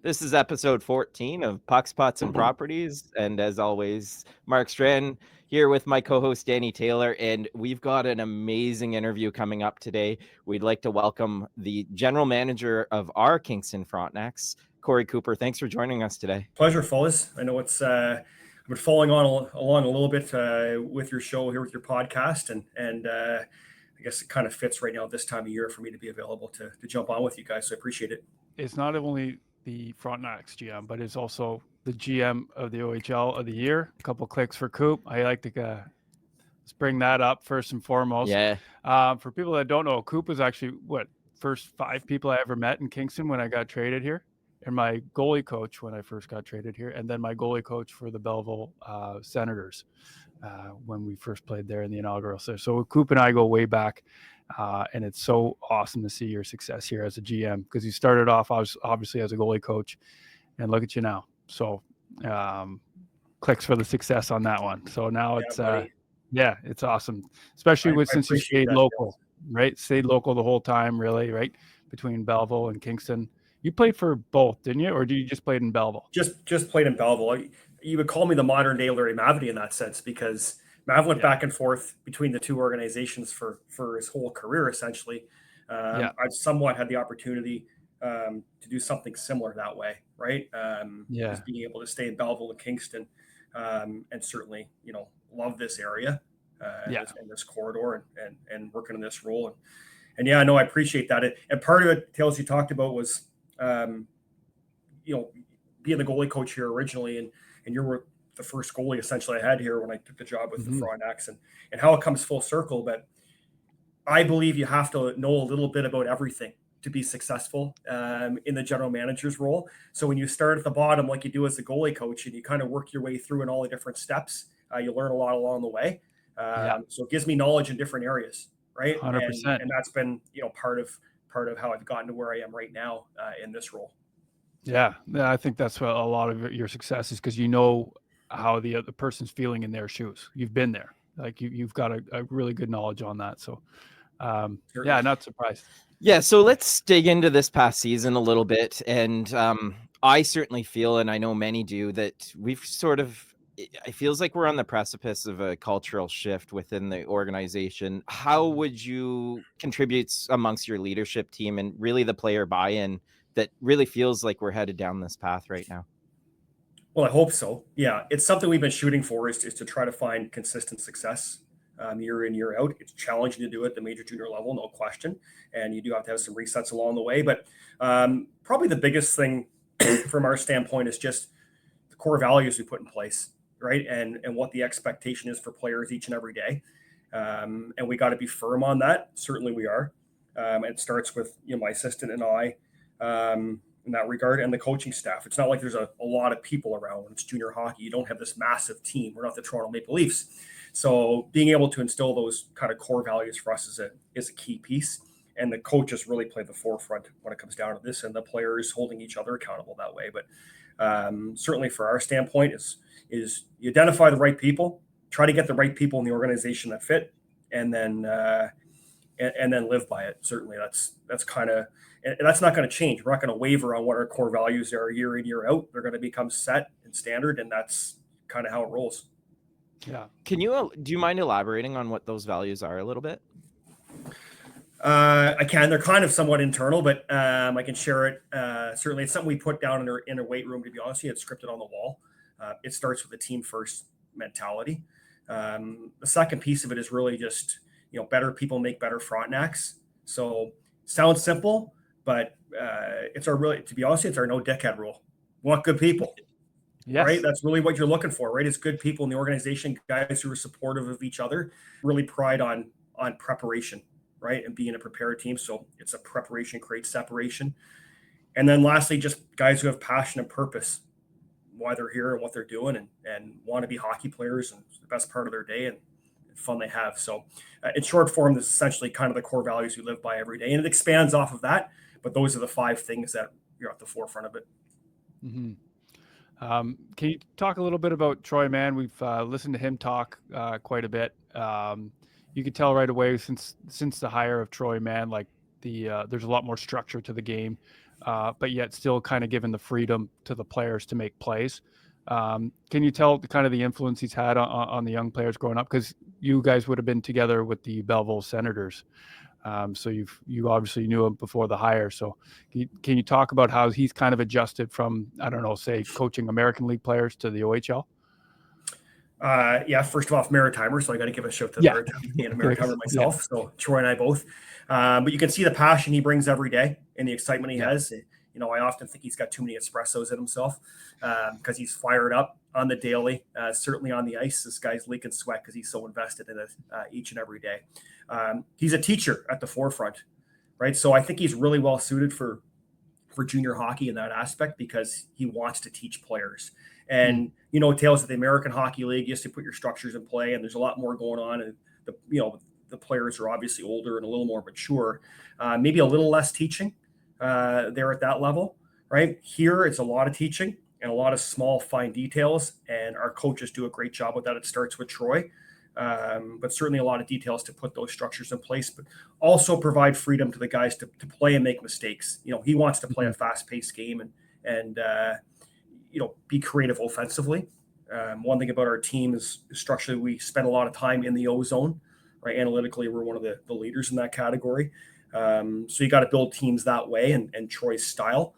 This is episode 14 of Pucks, Pots, and Properties. And as always, Mark Strand here with my co-host Danny Taylor. And we've got an amazing interview coming up today. We'd like to welcome the general manager of our Kingston Frontenacs, Kory Cooper. Thanks for joining us today. Pleasure, fellas. I know it's I've been following along a little bit with your show here with your podcast, and I guess it kind of fits right now this time of year for me to be available to jump on with you guys. So I appreciate it. It's not only the Frontenacs GM, but it's also the GM of the OHL of the year. A couple clicks for Coop. I like to let's bring that up first and foremost. Yeah. For people that don't know, Coop was actually first 5 people I ever met in Kingston when I got traded here, and my goalie coach when I first got traded here, and then my goalie coach for the Belleville Senators when we first played there in the inaugural season. So Coop and I go way back. And it's so awesome to see your success here as a GM, because you started off obviously as a goalie coach, and look at you now. So clicks for the success on that one. So now it's awesome, especially since you stayed local, right? Stayed local the whole time, really, right? Between Belleville and Kingston. You played for both, didn't you? Or did you just played in Belleville? Just played in Belleville. You would call me the modern day Larry Mavety in that sense, because Mav went back and forth between the two organizations for his whole career, essentially. I've somewhat had the opportunity to do something similar that way, right? Just being able to stay in Belleville and Kingston, and certainly, love this area, and this corridor, and working in this role. And yeah, no, I appreciate that. And part of it, Tails, you talked about was, being the goalie coach here originally, and you were the first goalie essentially I had here when I took the job with the Frontenacs, and how it comes full circle. But I believe you have to know a little bit about everything to be successful in the general manager's role. So when you start at the bottom, like you do as a goalie coach, and you kind of work your way through in all the different steps, you learn a lot along the way. So it gives me knowledge in different areas, right? 100%. And that's been, part of how I've gotten to where I am right now in this role. Yeah, I think that's what a lot of your success is, because you know how the other person's feeling in their shoes. You've been there. Like you've got a really good knowledge on that. So not surprised. Yeah, so let's dig into this past season a little bit. And I certainly feel, and I know many do, that we've it feels like we're on the precipice of a cultural shift within the organization. How would you contribute amongst your leadership team and really the player buy-in that really feels like we're headed down this path right now? Well, I hope so. Yeah, it's something we've been shooting for, is to try to find consistent success year in, year out. It's challenging to do it at the major junior level, no question. And you do have to have some resets along the way. But probably the biggest thing from our standpoint is just the core values we put in place, right? And what the expectation is for players each and every day. And we got to be firm on that. Certainly we are. It starts with my assistant and I. In that regard, and the coaching staff. It's not like there's a lot of people around when it's junior hockey. You don't have this massive team. We're not the Toronto Maple Leafs. So being able to instill those kind of core values for us is a key piece. And the coaches really play the forefront when it comes down to this, and the players holding each other accountable that way. But certainly for our standpoint is you identify the right people, try to get the right people in the organization that fit, and then live by it. Certainly that's kind of, and that's not going to change. We're not going to waver on what our core values are year in, year out. They're going to become set and standard, and that's kind of how it rolls. Yeah. Do you mind elaborating on what those values are a little bit? I can. They're kind of somewhat internal, but I can share it. Certainly, it's something we put down in our weight room. To be honest, it's scripted on the wall. It starts with a team first mentality. The second piece of it is really just better people make better Frontenacs. So sounds simple, but it's to be honest, it's our no dickhead rule. We want good people. Yes. Right? That's really what you're looking for, right? It's good people in the organization, guys who are supportive of each other, really pride on preparation, right? And being a prepared team. So it's a preparation creates separation. And then lastly, just guys who have passion and purpose, why they're here and what they're doing, and want to be hockey players, and it's the best part of their day and fun they have. So in short form, this is essentially kind of the core values we live by every day. And it expands off of that, but those are the 5 things that you're at the forefront of it. Mm-hmm. Can you talk a little bit about Troy Mann? We've listened to him talk quite a bit. You could tell right away since the hire of Troy Mann, like there's a lot more structure to the game. but yet still kind of giving the freedom to the players to make plays. Can you tell kind of the influence he's had on the young players growing up? Because you guys would have been together with the Belleville Senators. So you obviously knew him before the hire. So can you talk about how he's kind of adjusted from, I don't know, say coaching American League players to the OHL? Yeah, first of all, Maritimer, so I got to give a shout to Yeah. Maritimer, being a Maritimer myself. So Troy and I both. But you can see the passion he brings every day and the excitement he has. You know, I often think he's got too many espressos in himself because he's fired up on the daily, certainly on the ice. This guy's leaking sweat because he's so invested in it each and every day. He's a teacher at the forefront, right? So I think he's really well suited for junior hockey in that aspect because he wants to teach players. And, you know, Tales of the American Hockey League, you have to put your structures in play, and there's a lot more going on. And, the players are obviously older and a little more mature, maybe a little less teaching there at that level, right? Here, it's a lot of teaching and a lot of small, fine details, and our coaches do a great job with that. It starts with Troy, but certainly a lot of details to put those structures in place, but also provide freedom to the guys to play and make mistakes. You know, he wants to play a fast-paced game and be creative offensively. One thing about our team is structurally we spend a lot of time in the O zone, right? Analytically, we're one of the leaders in that category. So you got to build teams that way, and Troy's style.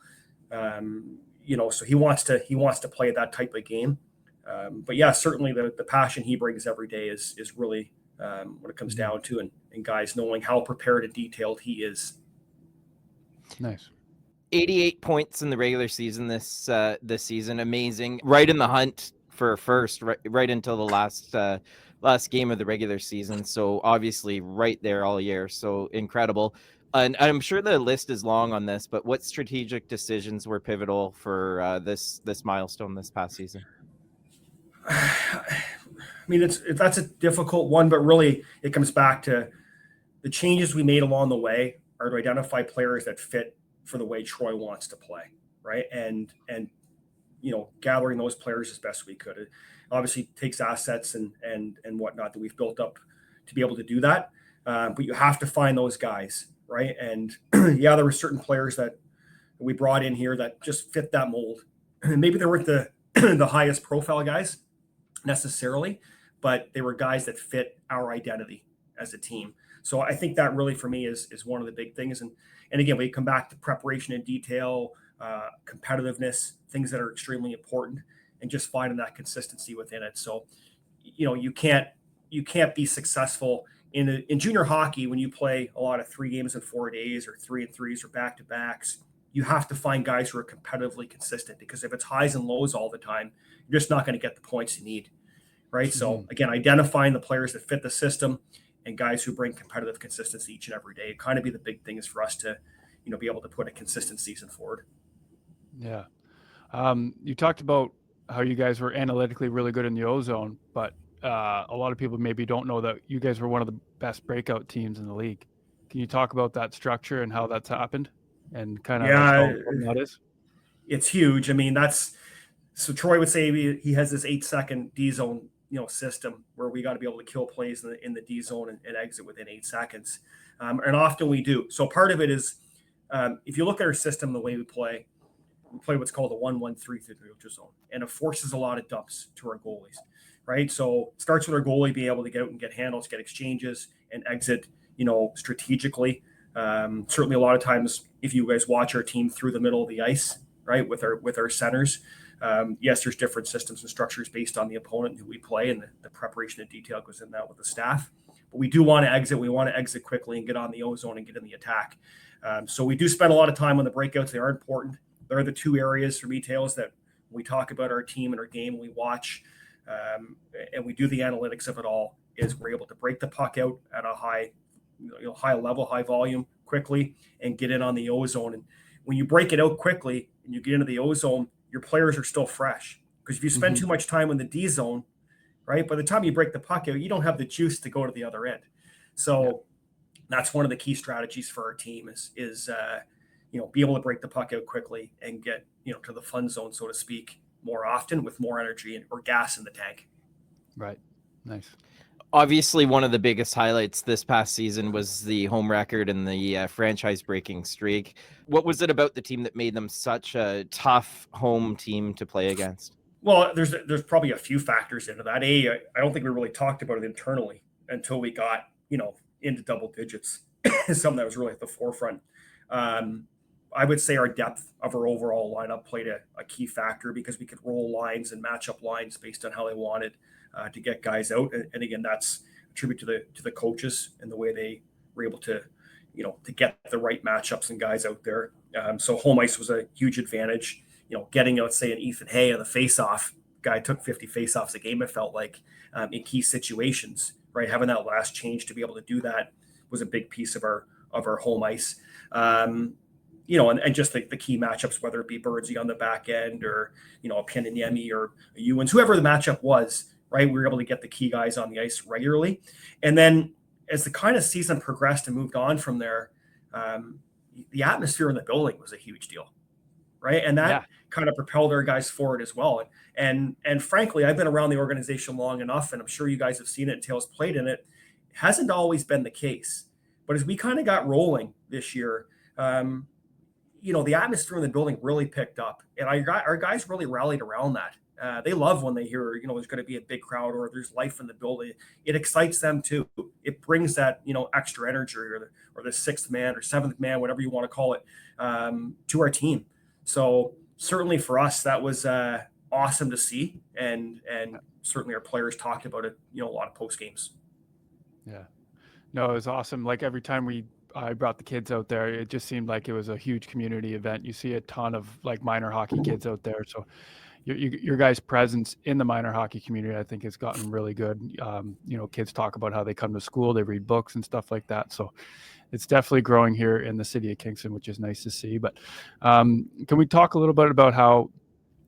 So he wants to play that type of game. But yeah, certainly the passion he brings every day is really what it comes down to, and guys knowing how prepared and detailed he is. Nice. 88 points in the regular season this season, amazing. Right in the hunt for first, right until the last game of the regular season. So obviously right there all year. So incredible. And I'm sure the list is long on this, but what strategic decisions were pivotal for this milestone this past season? I mean, that's a difficult one, but really it comes back to the changes we made along the way are to identify players that fit for the way Troy wants to play, right? And gathering those players as best we could. It obviously takes assets and whatnot that we've built up to be able to do that. But you have to find those guys, right? And yeah, there were certain players that we brought in here that just fit that mold. Maybe they weren't the the highest profile guys necessarily, but they were guys that fit our identity as a team. So I think that really for me is one of the big things. And again, we come back to preparation in detail, competitiveness, things that are extremely important, and just finding that consistency within it. So, you can't be successful in junior hockey when you play a lot of 3 games in 4 days or 3 and 3s or back-to-backs. You have to find guys who are competitively consistent, because if it's highs and lows all the time, you're just not going to get the points you need, right? So again, identifying the players that fit the system and guys who bring competitive consistency each and every day, it kind of be the big things for us to, be able to put a consistent season forward. Yeah. You talked about how you guys were analytically really good in the O-zone, but a lot of people maybe don't know that you guys were one of the best breakout teams in the league. Can you talk about that structure and how that's happened and kind of how important that is? It's huge. I mean, so Troy would say he has this 8-second D zone, system where we got to be able to kill plays in the D zone and exit within 8 seconds. And often we do. So part of it is, if you look at our system, the way we play what's called a 1-1-3 through the neutral zone, and it forces a lot of dumps to our goalies, right? So it starts with our goalie being able to get out and get handles, get exchanges, and exit, strategically. Certainly a lot of times, if you guys watch our team through the middle of the ice, right, with our centers, yes, there's different systems and structures based on the opponent who we play, and the preparation and detail goes in that with the staff. But we do want to exit. We want to exit quickly and get on the O zone and get in the attack. So we do spend a lot of time on the breakouts. They are important. There are the 2 areas for me, Tales, that we talk about our team and our game. We watch and we do the analytics of it all. Is we're able to break the puck out at a high level, high volume, quickly, and get in on the O zone. And when you break it out quickly and you get into the O zone, your players are still fresh. Because if you spend too much time in the D zone, right, by the time you break the puck out, you don't have the juice to go to the other end. So that's one of the key strategies for our team is be able to break the puck out quickly and get, to the fun zone, so to speak, more often with more energy or gas in the tank. Right. Nice. Obviously, one of the biggest highlights this past season was the home record and the franchise-breaking streak. What was it about the team that made them such a tough home team to play against? Well, there's probably a few factors into that. I don't think we really talked about it internally until we got, into double digits, something that was really at the forefront. I would say our depth of our overall lineup played a key factor because we could roll lines and match up lines based on how they wanted to get guys out. And again, that's a tribute to the coaches and the way they were able to, to get the right matchups and guys out there. So home ice was a huge advantage. Getting, let's say, an Ethan Hay on the face-off, guy took 50 face-offs a game, it felt like, in key situations, right? Having that last change to be able to do that was a big piece of our home ice. And just the key matchups, whether it be Birdsey on the back end or, a Pianiniemi or a Ewens, whoever the matchup was, right? We were able to get the key guys on the ice regularly. And then as the kind of season progressed and moved on from there, the atmosphere in the building was a huge deal, right? And that kind of propelled our guys forward as well. And frankly, I've been around the organization long enough, and I'm sure you guys have seen it and Tails played in it. It hasn't always been the case. But as we kind of got rolling this year, the atmosphere in the building really picked up, and our guys really rallied around that. They love when they hear, there's going to be a big crowd or there's life in the building. It excites them too. It brings that, extra energy or the sixth man or seventh man, whatever you want to call it, to our team. So certainly for us, that was awesome to see. And certainly our players talked about it, a lot of post games. Yeah, no, it was awesome. Like every time I brought the kids out there, it just seemed like it was a huge community event. You see a ton of like minor hockey kids out there. So your guys' presence in the minor hockey community, I think, has gotten really good. Kids talk about how they come to school, they read books and stuff like that. So it's definitely growing here in the city of Kingston, which is nice to see. But can we talk a little bit about how,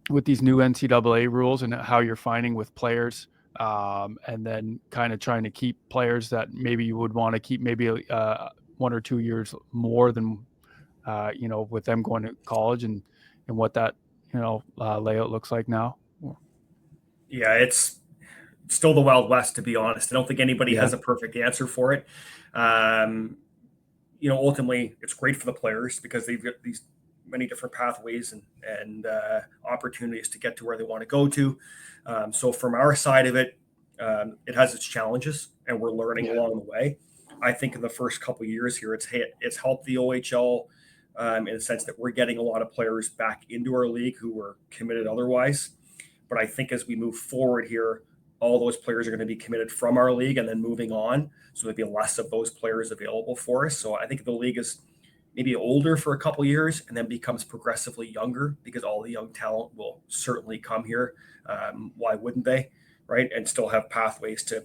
with these new NCAA rules and how you're finding with players, and then kind of trying to keep players that maybe you would want to keep maybe 1 or 2 years more than, with them going to college and what that, layout looks like now? Yeah, it's still the Wild West, to be honest. I don't think anybody has a perfect answer for it. Ultimately, it's great for the players because they've got these many different pathways and opportunities to get to where they want to go to. So from our side of it, it has its challenges, and we're learning along the way. I think in the first couple of years here, it's helped the OHL in the sense that we're getting a lot of players back into our league who were committed otherwise. But I think as we move forward here, all those players are going to be committed from our league and then moving on. So there'll be less of those players available for us. So I think the league is maybe older for a couple of years and then becomes progressively younger because all the young talent will certainly come here. Why wouldn't they? Right. And still have pathways to,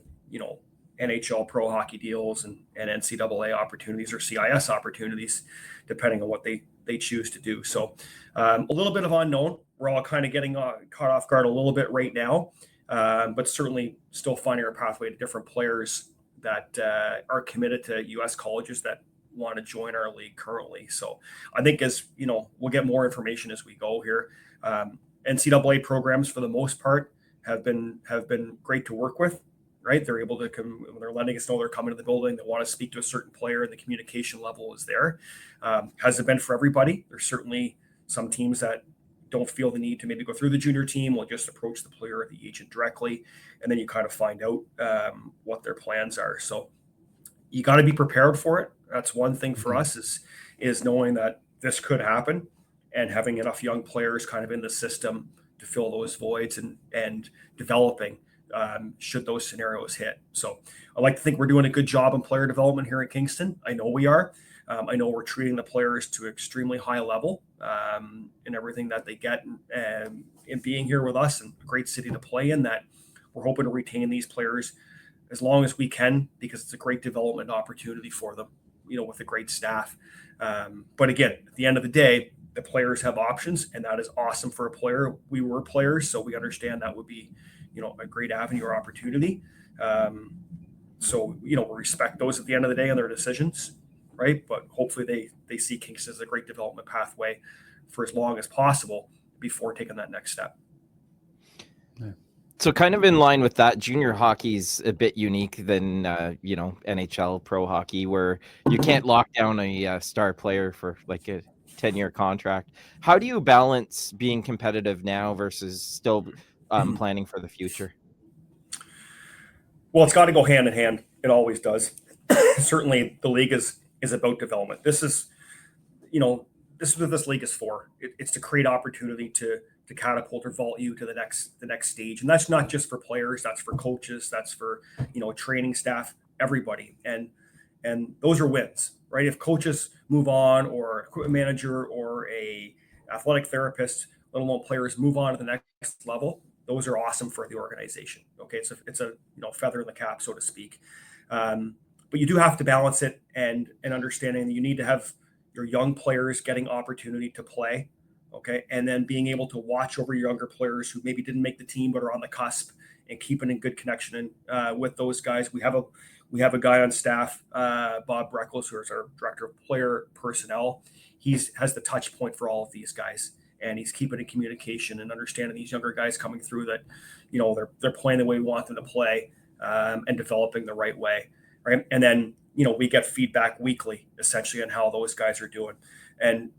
NHL pro hockey deals and NCAA opportunities or CIS opportunities, depending on what they choose to do. So a little bit of unknown. We're all kind of getting caught off guard a little bit right now, but certainly still finding our pathway to different players that are committed to U.S. colleges that want to join our league currently. So I think as we'll get more information as we go here. NCAA programs for the most part have been great to work with. Right, they're able to come when they're letting us know they're coming to the building. They want to speak to a certain player, and the communication level is there. Hasn't been for everybody. There's certainly some teams that don't feel the need to maybe go through the junior team. Will just approach the player or the agent directly, and then you kind of find out what their plans are. So you got to be prepared for it. That's one thing for us is knowing that this could happen and having enough young players kind of in the system to fill those voids and developing. Should those scenarios hit. So I like to think we're doing a good job in player development here in Kingston. I know we are. I know we're treating the players to extremely high level in everything that they get and being here with us, and a great city to play in, that we're hoping to retain these players as long as we can because it's a great development opportunity for them, with a great staff. But again, at the end of the day, the players have options, and that is awesome for a player. We were players, so we understand that would be a great avenue or opportunity. So we respect those at the end of the day and their decisions, right? But hopefully they see Kingston as a great development pathway for as long as possible before taking that next step. So kind of in line with that, junior hockey's a bit unique than NHL pro hockey, where you can't lock down a star player for like a 10-year contract. How do you balance being competitive now versus still planning for the future? Well, it's got to go hand in hand. It always does. Certainly, the league is about development. This is, this is what this league is for. It's to create opportunity to catapult or vault you to the next stage, and that's not just for players. That's for coaches. That's for training staff, everybody, and those are wins, right? If coaches move on, or equipment manager, or a athletic therapist, let alone players, move on to the next level, those are awesome for the organization. Okay, it's a feather in the cap, so to speak. But you do have to balance it, and understanding that you need to have your young players getting opportunity to play, okay, and then being able to watch over your younger players who maybe didn't make the team but are on the cusp, and keeping in good connection with those guys. We have a guy on staff, Bob Breckles, who is our director of player personnel. Has the touch point for all of these guys, and he's keeping in communication and understanding these younger guys coming through that, they're playing the way we want them to play, and developing the right way, right? And then we get feedback weekly, essentially, on how those guys are doing. And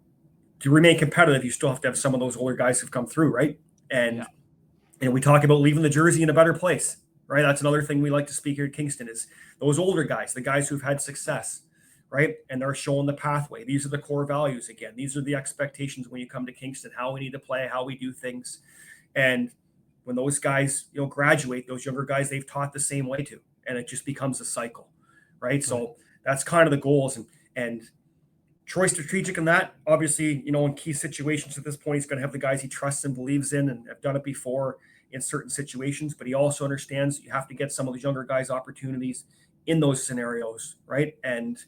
to remain competitive, you still have to have some of those older guys who've come through, right? And we talk about leaving the jersey in a better place, right? That's another thing we like to speak here at Kingston, is those older guys, the guys who've had success, right? And they're showing the pathway. These are the core values again. These are the expectations when you come to Kingston, how we need to play, how we do things. And when those guys, graduate, those younger guys, they've taught the same way to, and it just becomes a cycle, right? So that's kind of the goals. And Troy's strategic in that. Obviously, in key situations at this point, he's going to have the guys he trusts and believes in and have done it before in certain situations. But he also understands you have to get some of these younger guys opportunities in those scenarios, right? And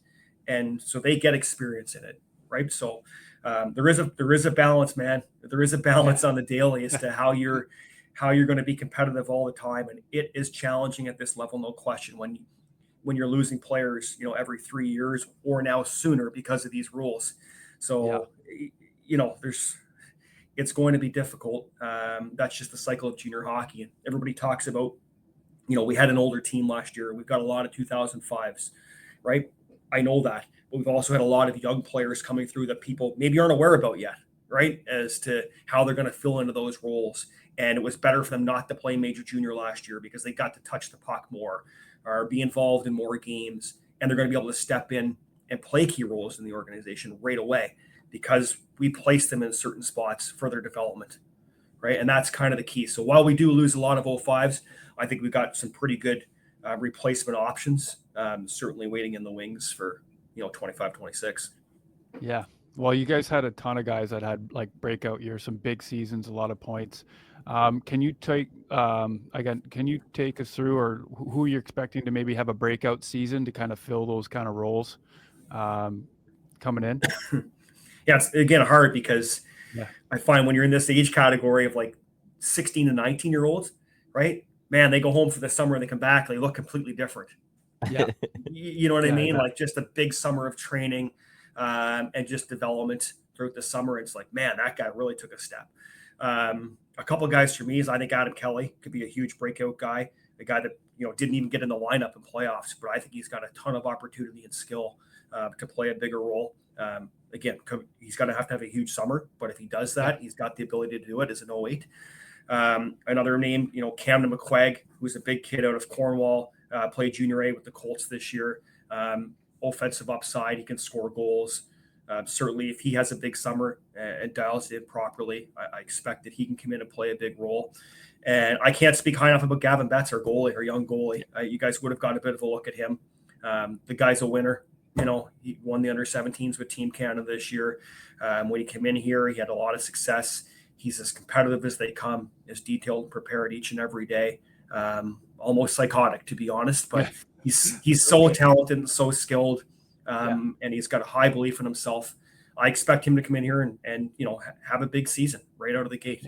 so they get experience in it, right? So there is a balance, man. There is a balance on the daily as to how you're going to be competitive all the time, and it is challenging at this level, no question. When you're losing players, every 3 years or now sooner because of these rules. So, it's going to be difficult. That's just the cycle of junior hockey. And everybody talks about, we had an older team last year. We've got a lot of 2005s, right? I know that, but we've also had a lot of young players coming through that people maybe aren't aware about yet, right? As to how they're going to fill into those roles. And it was better for them not to play major junior last year because they got to touch the puck more, or be involved in more games, and they're going to be able to step in and play key roles in the organization right away because we place them in certain spots for their development, right? And that's kind of the key. So while we do lose a lot of 05s, I think we've got some pretty good replacement options, certainly waiting in the wings for 25, 26. Yeah. Well, you guys had a ton of guys that had like breakout years, some big seasons, a lot of points. Can you take us through, or who you're expecting to maybe have a breakout season to kind of fill those kind of roles coming in? Yeah, it's again hard because I find when you're in this age category of like 16 to 19-year-olds, right? Man, they go home for the summer and they come back, they look completely different. Yeah. You know what I mean? Like just a big summer of training and just development throughout the summer. It's like, man, that guy really took a step. A couple of guys for me is I think Adam Kelly could be a huge breakout guy, a guy that didn't even get in the lineup in playoffs, but I think he's got a ton of opportunity and skill to play a bigger role. Again, he's going to have a huge summer, but if he does that, he's got the ability to do it as an 08. Another name, Camden McQuaig, who's a big kid out of Cornwall, played junior A with the Colts this year. Offensive upside, he can score goals. Certainly, if he has a big summer and dials it in properly, I expect that he can come in and play a big role. And I can't speak high enough about Gavin Betts, our goalie, our young goalie. You guys would have got a bit of a look at him. The guy's a winner. He won the under-17s with Team Canada this year. When he came in here, he had a lot of success. He's as competitive as they come, as detailed and prepared each and every day. Almost psychotic, to be honest, but he's so talented and so skilled, and he's got a high belief in himself. I expect him to come in here and have a big season right out of the gate.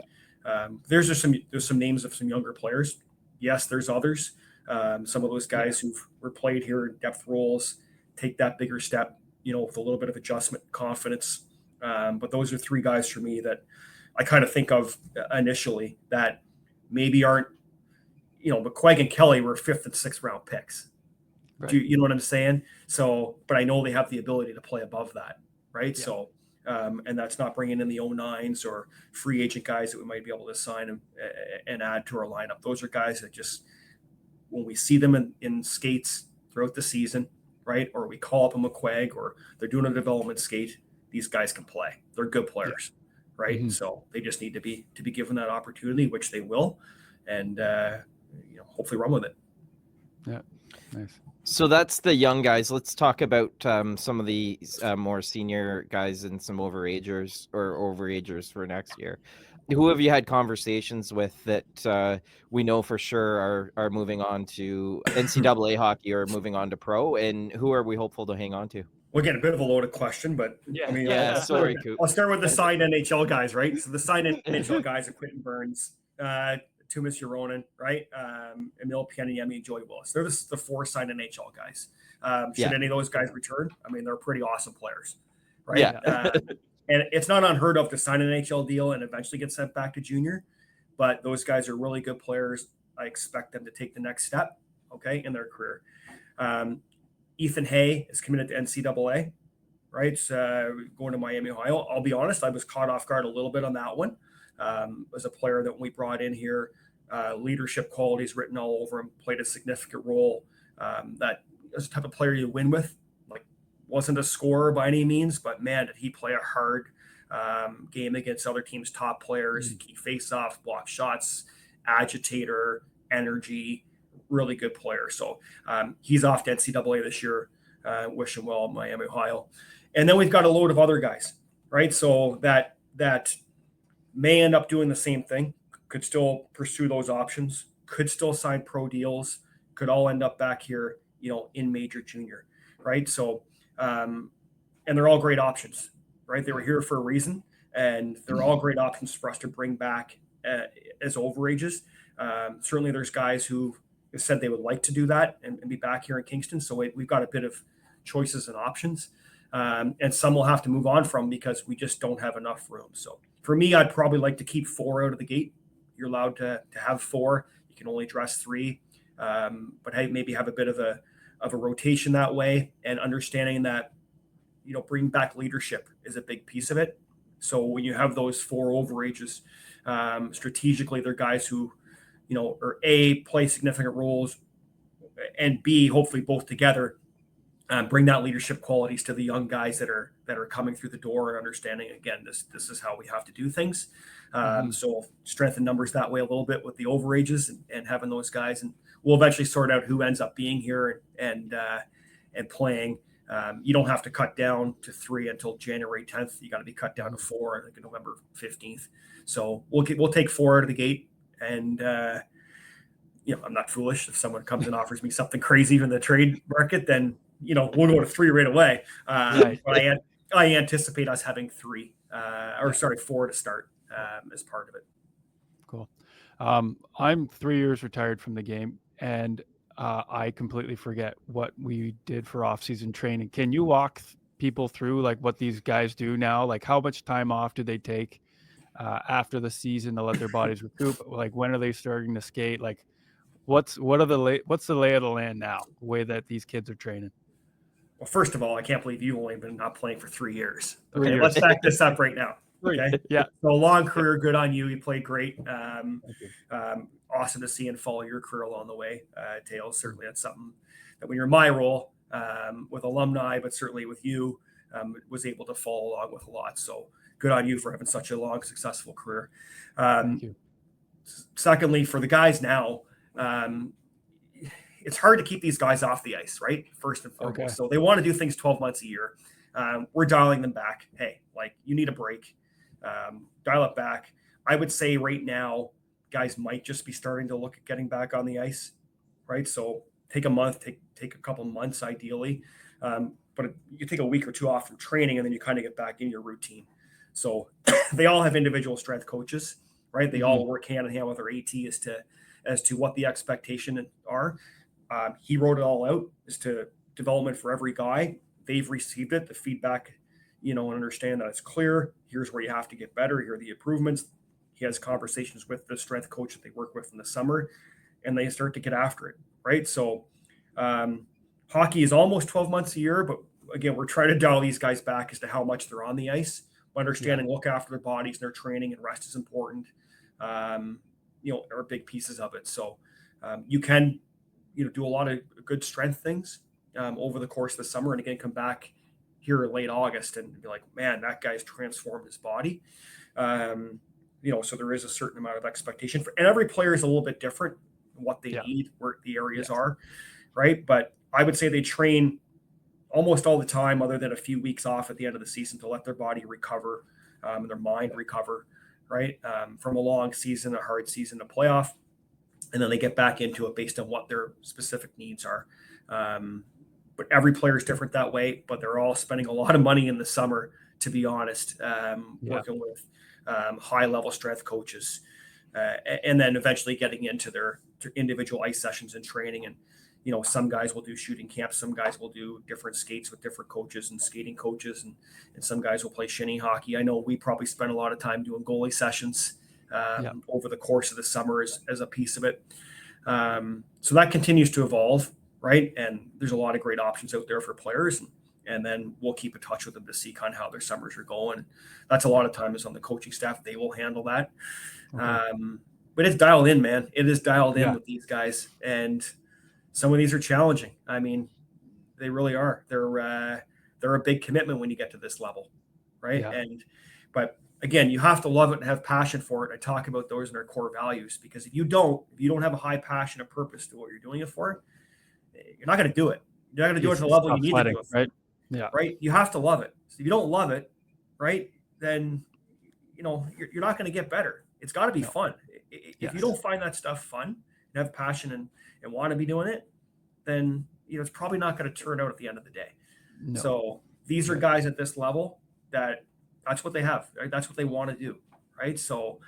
There's some names of some younger players. Yes, there's others. Some of those guys who were played here in depth roles take that bigger step, with a little bit of adjustment, confidence. But those are three guys for me that I kind of think of initially that maybe aren't McQuaig and Kelly were 5th and 6th round picks. Right. You know what I'm saying? So, but I know they have the ability to play above that, right? Yeah. So, and that's not bringing in the 09s or free agent guys that we might be able to sign and add to our lineup. Those are guys that just, when we see them in skates throughout the season, right? Or we call up a McQuaig or they're doing a development skate, these guys can play. They're good players, right? Mm-hmm. So they just need to be given that opportunity, which they will, and hopefully run with it. Yeah, nice. So that's the young guys. Let's talk about some of the more senior guys and some overagers for next year. Who have you had conversations with that we know for sure are moving on to NCAA hockey or moving on to pro, and who are we hopeful to hang on to? We'll get a bit of a loaded question, but Yeah. I mean, Yeah, sorry, I'll Coop. start with the signed NHL guys, right? So the signed NHL guys are Quentin Burns, Tuomas Joronen, right? Emil Pieniemi, Joey Willis. They're the 4 signed NHL guys. Should any of those guys return? I mean, they're pretty awesome players, right? Yeah. And it's not unheard of to sign an NHL deal and eventually get sent back to junior, but those guys are really good players. I expect them to take the next step, okay, in their career. Ethan Hay is committed to NCAA, right? Going to Miami, Ohio. I'll be honest, I was caught off guard a little bit on that one. Was a player that we brought in here, leadership qualities written all over him, played a significant role. That is the type of player you win with. Like, wasn't a scorer by any means, but man, did he play a hard game against other teams' top players. Key face-offs, block shots, agitator, energy, really good player. So he's off to NCAA this year. Wish him well in Miami, Ohio. And then we've got a load of other guys, right? So that may end up doing the same thing, could still pursue those options, could still sign pro deals, could all end up back here, in major junior, right? So, and they're all great options, right? They were here for a reason, and they're all great options for us to bring back as overages. Certainly there's guys who have said they would like to do that and be back here in Kingston. So we've got a bit of choices and options. And some will have to move on from because we just don't have enough room. So for me, I'd probably like to keep 4 out of the gate. You're allowed to have 4. You can only dress 3. But hey, maybe have a bit of a rotation that way, and understanding that, bringing back leadership is a big piece of it. So when you have those 4 overages, strategically, they're guys who, or A, play significant roles, and B, hopefully both together, bring that leadership qualities to the young guys that are coming through the door, and understanding, again, this is how we have to do things. So strengthen numbers that way a little bit with the overages and having those guys, and we'll eventually sort out who ends up being here and playing. You don't have to cut down to 3 until January 10th. You got to be cut down to 4, I think, November 15th. So we'll take 4 out of the gate, and I'm not foolish. If someone comes and offers me something crazy in the trade market, then we'll go to 3 right away. Right. But I anticipate us having 4 to start as part of it. Cool. I'm 3 years retired from the game, and I completely forget what we did for off-season training. Can you walk people through like what these guys do now? Like, how much time off do they take after the season to let their bodies recoup? Like, when are they starting to skate? Like, what's the lay of the land now, the way that these kids are training? Well, first of all, I can't believe you've only been not playing for 3 years. 3 Okay, years. let's back this up right now. Okay. Yeah. So long career, good on you. You played great. Thank you. Awesome to see and follow your career along the way, Tails. Certainly that's something that when you're in my role with alumni, but certainly with you, was able to follow along with a lot. So good on you for having such a long, successful career. Thank you. Secondly, for the guys now, it's hard to keep these guys off the ice, right? First and foremost. Okay. So they want to do things 12 months a year. We're dialing them back. Hey, like, you need a break. Dial it back. I would say right now, guys might just be starting to look at getting back on the ice, right? So take a month, take a couple months ideally. But you take a week or 2 off from training, and then you kind of get back in your routine. So they all have individual strength coaches, right? They all work hand in hand with our AT as to what the expectation are. He wrote it all out as to development for every guy. They've received it, the feedback, and understand that it's clear. Here's where you have to get better. Here are the improvements. He has conversations with the strength coach that they work with in the summer. and they start to get after it, right? So hockey is almost 12 months a year, but again, we're trying to dial these guys back as to how much they're on the ice, understanding, look after their bodies and their training, and rest is important. Are big pieces of it. So you can, do a lot of good strength things over the course of the summer, and again, come back here in late August and be like, man, that guy's transformed his body. So there is a certain amount of expectation and every player is a little bit different in what they need, where the areas are, right? But I would say they train almost all the time, other than a few weeks off at the end of the season, to let their body recover and their mind recover, right? From a long season, a hard season, a playoff, and then they get back into it based on what their specific needs are. But every player is different that way, but they're all spending a lot of money in the summer, to be honest, working with high level strength coaches, and then eventually getting into their individual ice sessions and training. And, some guys will do shooting camps, some guys will do different skates with different coaches and skating coaches, and some guys will play shinny hockey. I know we probably spend a lot of time doing goalie sessions over the course of the summer as a piece of it. So that continues to evolve, right? And there's a lot of great options out there for players. And then we'll keep in touch with them to see kind of how their summers are going. That's a lot of time is on the coaching staff. They will handle that. But it's dialed in, man. It is dialed in with these guys. And some of these are challenging. I mean, they really are. They're a big commitment when you get to this level, right? Yeah. But again, you have to love it and have passion for it. I talk about those in our core values, because if you don't have a high passion and purpose to what you're doing it for, you're not going to do it. You're not going to do it to the level you need to do it for, right? Yeah. Right. You have to love it. So if you don't love it, right, then, you're not going to get better. It's got to be fun. If you don't find that stuff fun and have passion and want to be doing it, then, it's probably not going to turn out at the end of the day. No. So these are guys at this level that's what they have, right? That's what they want to do. Right. So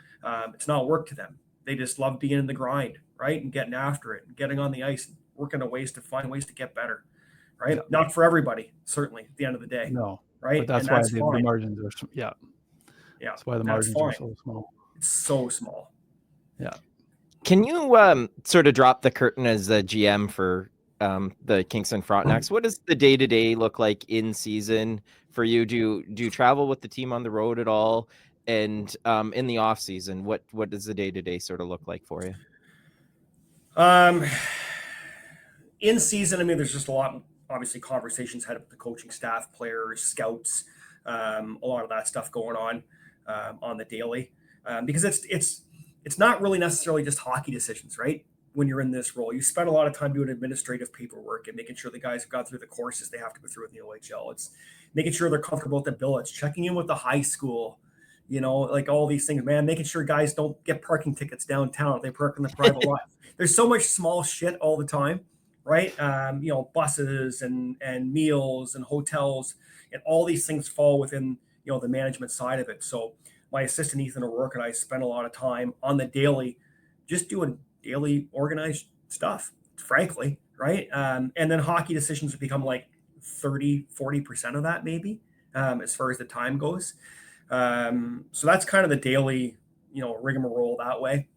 it's not work to them. They just love being in the grind, right? And getting after it and getting on the ice and working on ways to get better. Right. Yeah. Not for everybody, certainly, at the end of the day. No. Right. But that's why the margins are, yeah. That's why the margins are so small. It's so small. Yeah. Can you sort of drop the curtain as a GM for the Kingston Frontenacs? What does the day-to-day look like in season for you? Do you travel with the team on the road at all? And in the off season, what does the day-to-day sort of look like for you? In season, I mean, there's just a lot, obviously, conversations had with the coaching staff, players, scouts, a lot of that stuff going on the daily, because it's not really necessarily just hockey decisions, right? When you're in this role, you spend a lot of time doing administrative paperwork and making sure the guys have got through the courses they have to go through in the OHL. It's making sure they're comfortable with the billets, checking in with the high school, like all these things, man, making sure guys don't get parking tickets downtown if they park in the private lot. There's so much small shit all the time, right? Buses and meals and hotels, and all these things fall within, the management side of it. So my assistant, Ethan O'Rourke, and I spend a lot of time on the daily just doing daily organized stuff, frankly, right? And then hockey decisions have become like 30-40% of that, maybe, as far as the time goes. So that's kind of the daily, rigmarole that way,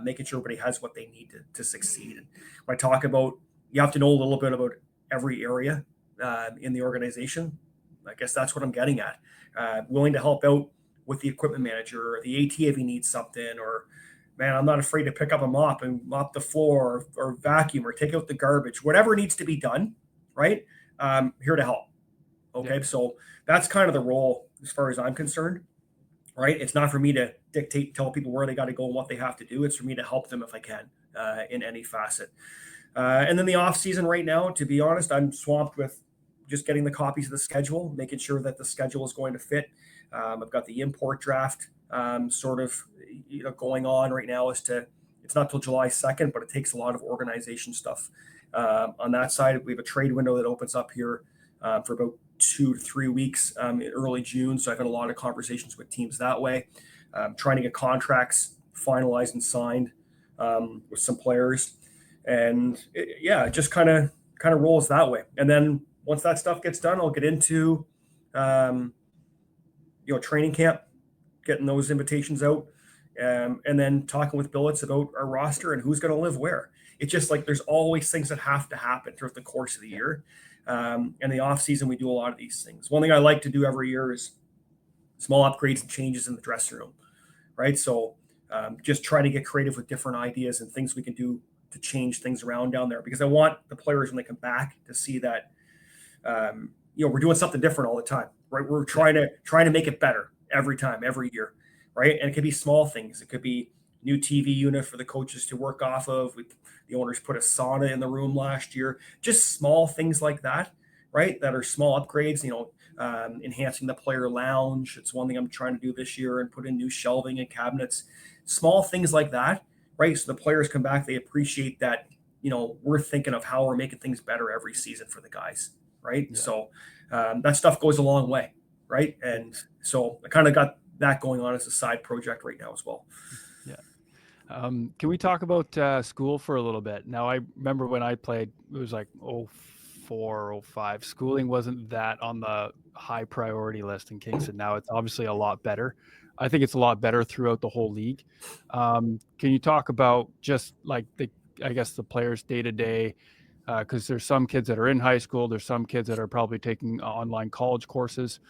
making sure everybody has what they need to succeed. And when I talk about, you have to know a little bit about every area in the organization, I guess that's what I'm getting at. Willing to help out with the equipment manager or the AT if he needs something, or, man, I'm not afraid to pick up a mop and mop the floor or vacuum or take out the garbage, whatever needs to be done, right? Here to help. Okay. Yeah. So that's kind of the role as far as I'm concerned, right? It's not for me to dictate, tell people where they got to go and what they have to do. It's for me to help them if I can in any facet. And then the off season right now, to be honest, I'm swamped with just getting the copies of the schedule, making sure that the schedule is going to fit. I've got the import draft sort of going on right now. It's not till July 2nd, but it takes a lot of organization stuff on that side. We have a trade window that opens up here for about 2 to 3 weeks in early June. So I've had a lot of conversations with teams that way, trying to get contracts finalized and signed with some players. And it just kind of rolls that way. And then once that stuff gets done, I'll get into training camp, getting those invitations out, and then talking with billets about our roster and who's going to live where. it's just like there's always things that have to happen throughout the course of the year. In the off season, we do a lot of these things. One thing I like to do every year is small upgrades and changes in the dressing room, right? So just try to get creative with different ideas and things we can do to change things around down there, because I want the players when they come back to see that we're doing something different all the time, right? We're trying to make it better every time, every year, right? And it could be small things. It could be new TV unit for the coaches to work off of. The owners put a sauna in the room last year. Just small things like that, right? That are small upgrades. Enhancing the player lounge. It's one thing I'm trying to do this year, and put in new shelving and cabinets. Small things like that, right? So the players come back, they appreciate that. We're thinking of how we're making things better every season for the guys, right? Yeah. So that stuff goes a long way, right? And so I kind of got that going on as a side project right now as well. Yeah. Can we talk about school for a little bit? Now, I remember when I played, it was like 04, 05. Schooling wasn't that on the high priority list in Kingston. Now it's obviously a lot better. I think it's a lot better throughout the whole league. Can you talk about just like the players day to day? Because there's some kids that are in high school. There's some kids that are probably taking online college courses.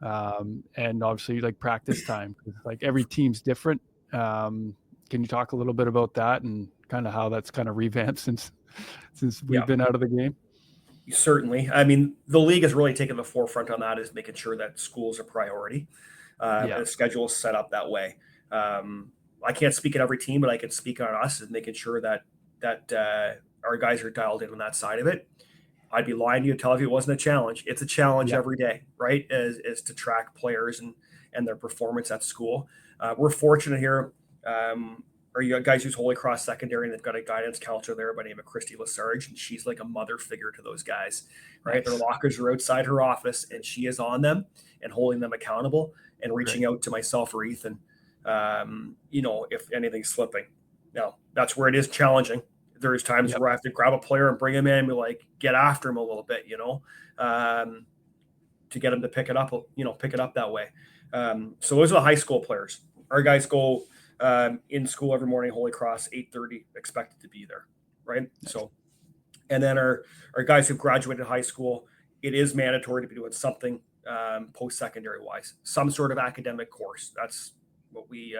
And obviously like practice time, like every team's different. Can you talk a little bit about that and kind of how that's kind of revamped since we've been out of the game? Certainly. I mean, the league has really taken the forefront on that, is making sure that school's a priority. And the schedule is set up that way. I can't speak at every team, but I can speak on us, and making sure that our guys are dialed in on that side of it. I'd be lying to you to tell you it wasn't a challenge. It's a challenge every day, right? Is to track players and their performance at school. We're fortunate here. Our guys use Holy Cross Secondary, and they've got a guidance counselor there by the name of Christy Lesarge, and she's like a mother figure to those guys, right? Nice. Their lockers are outside her office, and she is on them and holding them accountable and reaching out to myself or Ethan, if anything's slipping. Now, that's where it is challenging. There's times where I have to grab a player and bring him in and be like, get after him a little bit, to get him to pick it up that way. So those are the high school players. Our guys go in school every morning, Holy Cross, 8:30, expected to be there, right? Nice. So, and then our guys who've graduated high school, it is mandatory to be doing something post-secondary wise, some sort of academic course. That's what we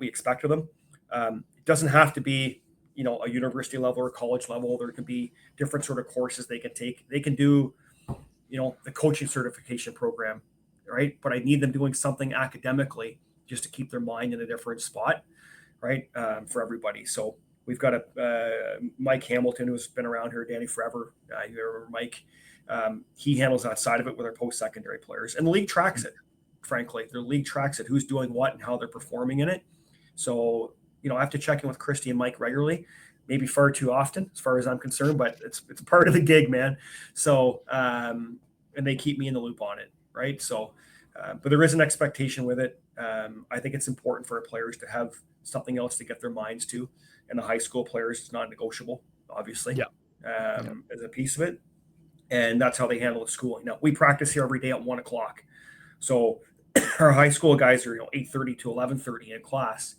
expect of them. It doesn't have to be a university level or college level. There can be different sort of courses they can take. They can do, the coaching certification program, right? But I need them doing something academically just to keep their mind in a different spot, right? For everybody. So we've got Mike Hamilton, who's been around here, Danny, forever. You remember Mike? He handles that side of it with our post-secondary players. And the league tracks it, frankly. The league tracks it, who's doing what and how they're performing in it. So, I have to check in with Christy and Mike regularly, maybe far too often as far as I'm concerned, but it's part of the gig, man. So, and they keep me in the loop on it, right? So, but there is an expectation with it. I think it's important for our players to have something else to get their minds to. And the high school players, it's not negotiable, obviously, as a piece of it. And that's how they handle the schooling. Now, we practice here every day at 1 o'clock. So our high school guys are, 8:30 to 11:30 in class,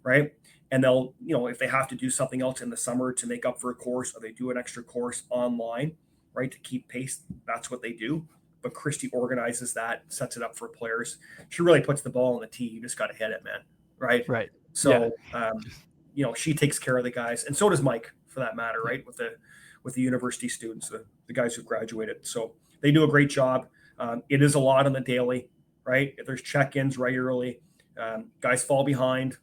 right? And they'll, if they have to do something else in the summer to make up for a course, or they do an extra course online, right, to keep pace, that's what they do. But Christy organizes that, sets it up for players. She really puts the ball on the tee. You just got to hit it, man. Right. Right. So, she takes care of the guys, and so does Mike, for that matter, right? With the university students, the guys who graduated. So they do a great job. It is a lot on the daily, right? If there's check-ins regularly, guys fall behind.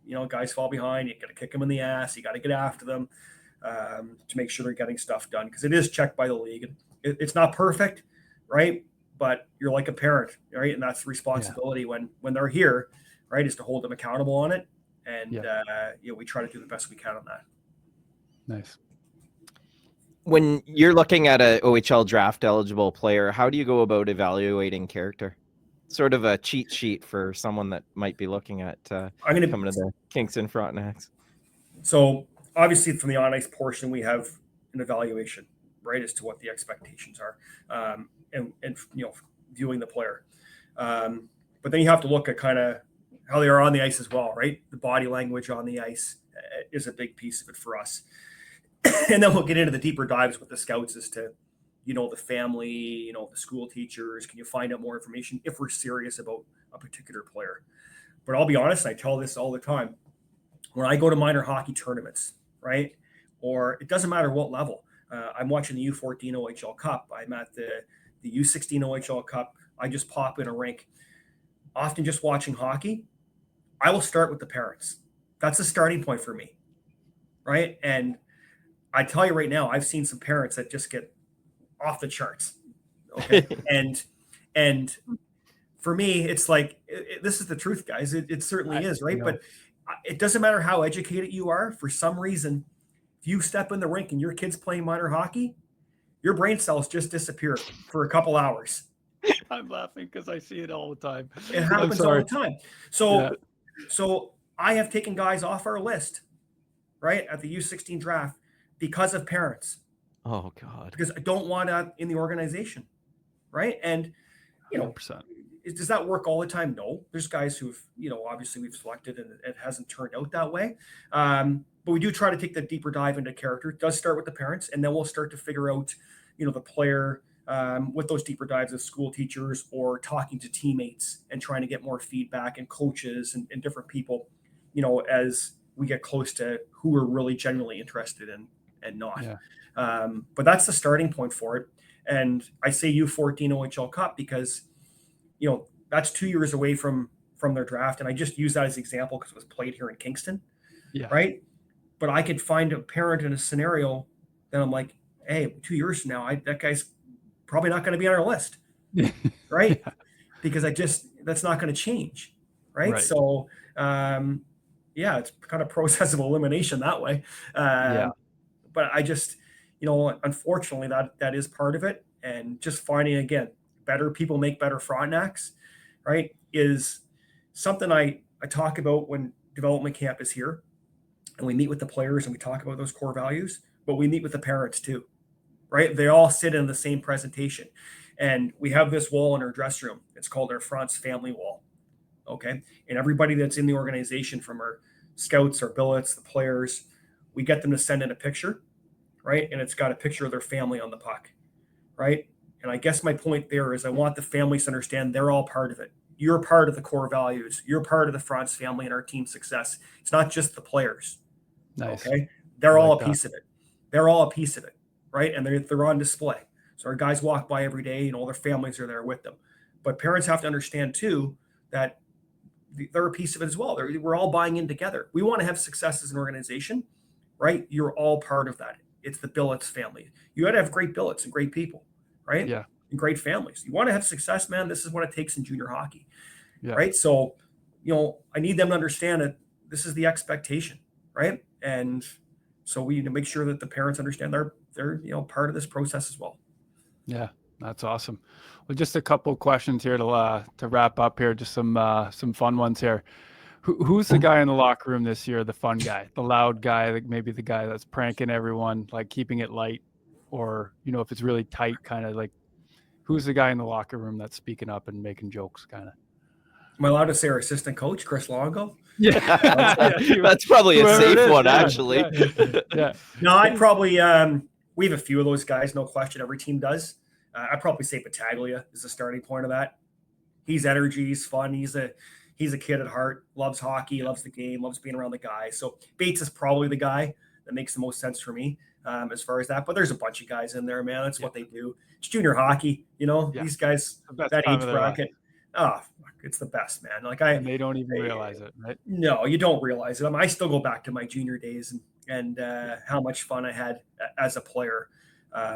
You got to kick them in the ass. You got to get after them to make sure they're getting stuff done, because it is checked by the league. It's not perfect, right? But you're like a parent, right? And that's the responsibility when they're here, right, is to hold them accountable on it. And we try to do the best we can on that. Nice. When you're looking at a OHL draft eligible player, how do you go about evaluating character? Sort of a cheat sheet for someone that might be looking at coming to the Kingston Frontenacs. So obviously from the on-ice portion, we have an evaluation, right, as to what the expectations are, and viewing the player. But then you have to look at kind of how they are on the ice as well, right? The body language on the ice is a big piece of it for us. And then we'll get into the deeper dives with the scouts as to, the family, the school teachers. Can you find out more information if we're serious about a particular player? But I'll be honest, I tell this all the time. When I go to minor hockey tournaments, right? Or it doesn't matter what level. I'm watching the U14 OHL Cup. I'm at the U16 OHL Cup. I just pop in a rink. Often just watching hockey, I will start with the parents. That's a starting point for me, right? And I tell you right now, I've seen some parents that just get off the charts. Okay. and for me, it's like, this is the truth, guys. It certainly is, right? But it doesn't matter how educated you are. For some reason, if you step in the rink and your kid's playing minor hockey, your brain cells just disappear for a couple hours. I'm laughing because I see it all the time. It happens all the time. So I have taken guys off our list, right, at the U16 draft because of parents. Oh, God. Because I don't want that in the organization, right? And, 100%. Does that work all the time? No. There's guys who've, obviously we've selected and it hasn't turned out that way. But we do try to take the deeper dive into character. It does start with the parents, and then we'll start to figure out, the player with those deeper dives with school teachers or talking to teammates and trying to get more feedback and coaches and different people, as we get close to who we're really genuinely interested in and not. Yeah. But that's the starting point for it. And I say U14 OHL Cup because, that's 2 years away from their draft. And I just use that as an example because it was played here in Kingston. Yeah. Right. But I could find a parent in a scenario that I'm like, hey, 2 years from now, that guy's probably not going to be on our list. Right. Yeah. Because that's not going to change. Right. So, it's kind of process of elimination that way. But I just, unfortunately that is part of it. And just finding, again, better people make better Frontenacs, right, is something I talk about when development camp is here and we meet with the players and we talk about those core values, but we meet with the parents too, right? They all sit in the same presentation. And we have this wall in our dressing room. It's called our France family wall. Okay. And everybody that's in the organization, from our scouts, our billets, the players, we get them to send in a picture, right? And it's got a picture of their family on the puck, right? And I guess my point there is I want the families to understand they're all part of it. You're part of the core values. You're part of the France family and our team success. It's not just the players. Nice. Okay. They're all a piece of it. They're all a piece of it. Right. And they're on display. So our guys walk by every day, their families are there with them. But parents have to understand too that they're a piece of it as well. We're all buying in together. We want to have success as an organization, right? You're all part of that. It's the billets family. You got to have great billets and great people, right? Yeah. And great families. You want to have success, man. This is what it takes in junior hockey, yeah. Right? So, I need them to understand that this is the expectation, right? And so we need to make sure that the parents understand they're part of this process as well. Yeah, that's awesome. Well, just a couple questions here to wrap up here. Just some fun ones here. Who's the guy in the locker room this year? The fun guy, the loud guy, like maybe the guy that's pranking everyone, like keeping it light, or if it's really tight, kind of like who's the guy in the locker room that's speaking up and making jokes, kind of? Am I allowed to say our assistant coach, Chris Longo? Yeah, that's probably a safe one, actually. Yeah. No, I'd probably we have a few of those guys, no question. Every team does. I'd probably say Battaglia is the starting point of that. He's energy, he's fun, he's a kid at heart, loves hockey, loves the game, loves being around the guys. So Bates is probably the guy that makes the most sense for me as far as that. But there's a bunch of guys in there, man. That's what they do. It's junior hockey, these guys, that age bracket. Oh, it's the best, man. And they don't even realize it, right? No, you don't realize it. I still go back to my junior days and how much fun I had as a player.